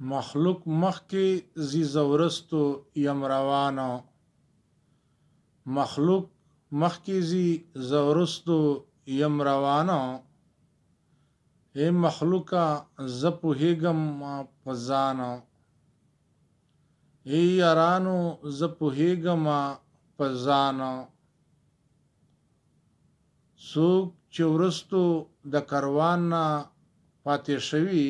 مخلوق مخکی زی زورستو یم روانو مخلوق مخکی زی زورستو یم روانو اے مخلوقا زپوهیگم پزانو اے یارانو زپوهیگم پزانو سوک چورستو د کاروان نا پاتې شوی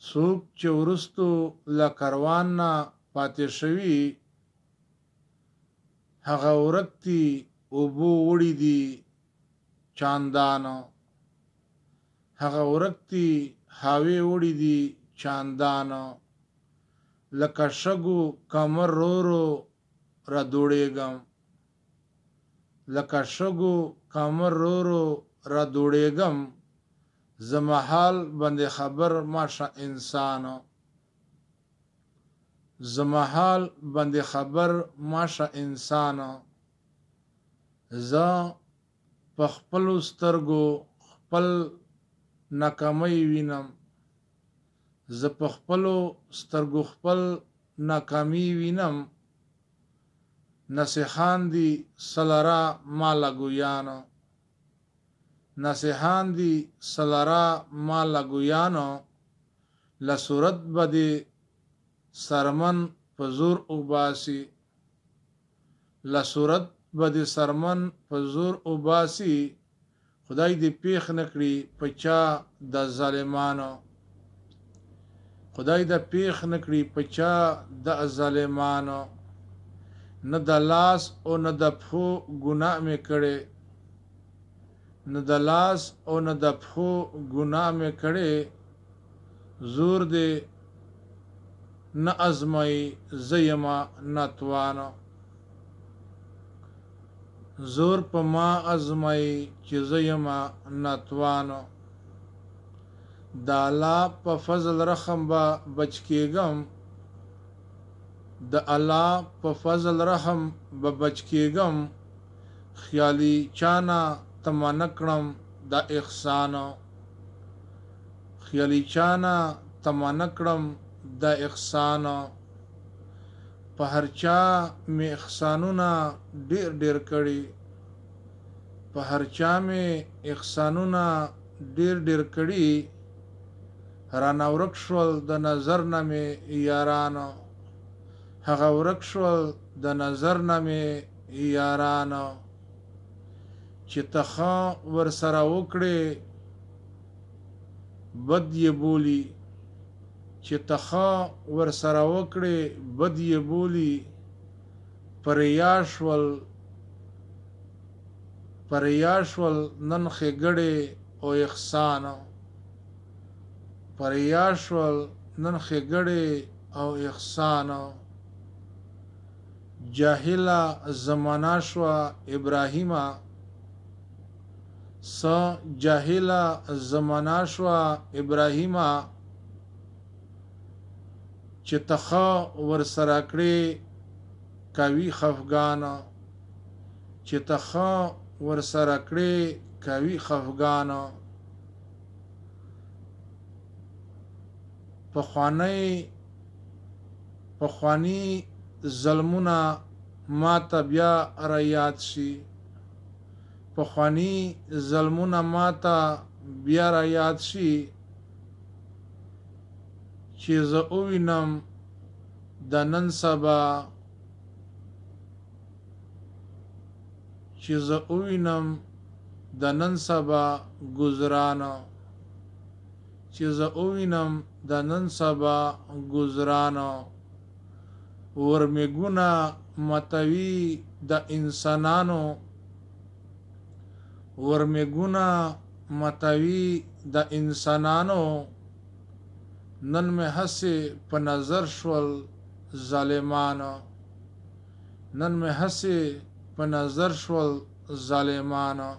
سوک چورستو ل کاروان نا پاتې شوی هغه ورکتی اوبو وړي دي چاندانو هغه ورکتی هاوی وړي دي چاندانو لکه شګو کمر رورو را دوړېږم لکه شګو کمر رورو را دوړېږم زمحال باندې خبر ماشه انسانو زمحال باندې خبر ماشه انسانو زه په خپلو سترګو خپل ناکامۍ وینم زه په خپلو سترګو خپل ناکامي وینم نصیحان دی سلرا مالا ګویانو نصیحان دی سلرا مالا ګویانو لصورت بدی سرمن پزور اوباسی لصورت بدی سرمن پزور اوباسی خدای دی پیخ نکړي پچا د ظالمانو خدای د پیخ نکړي پچا د ظالمانو نه د لاس او نه د پښو ګناه مې کړې نه د لاس او نه د پښو ګناه مې کړې زور دې نه ازمای زیما نتوانو زور په ما ازمای چې زیما نتوانو د الله په فضل رحم به بچ کېږم د الله په فضل رحم به بچ کېږم خیالي چانا تمنا کړم د احسانو خیالي چانا تمنا کړم د احسانو په هر چا مې احسانونه ډېر ډېر کړي په هر چا مې احسانونه ډېر ډېر کړي رانه ورک شول د نظر نه مې یارانو هغه ورک شول د نظر نه مې یارانو چې ته ښه ورسره وکړې بد یې بولي چې ته ښه ورسره وکړې بد یې بولي پریا شول نن ښېګړې او احسانو پریا شول نن ښېګړې او احسانو جاهله زمانه شوه ابراهیمه س جاهله زمانه شوه ابراهیمه چې ته ښه ورسره کړې کوي خفګانو چې ته ښه ورسره کړې کوي خفګانو پخوانی ظلمونه ما ته بیا را یاد شي پخوانی ظلمونه ما ته بیا را یاد شي چې زه ووینم د نن سبا چې زه ووینم د نن سبا ګزرانو چې زه ووینم د نن سبا ګزرانو ورمېږونه متوي د انسانانو ورمېږونه متوي د انسانانو نن مې هسې په نظر شول ظالمانو نن مې هسې په نظر شول ظالمانو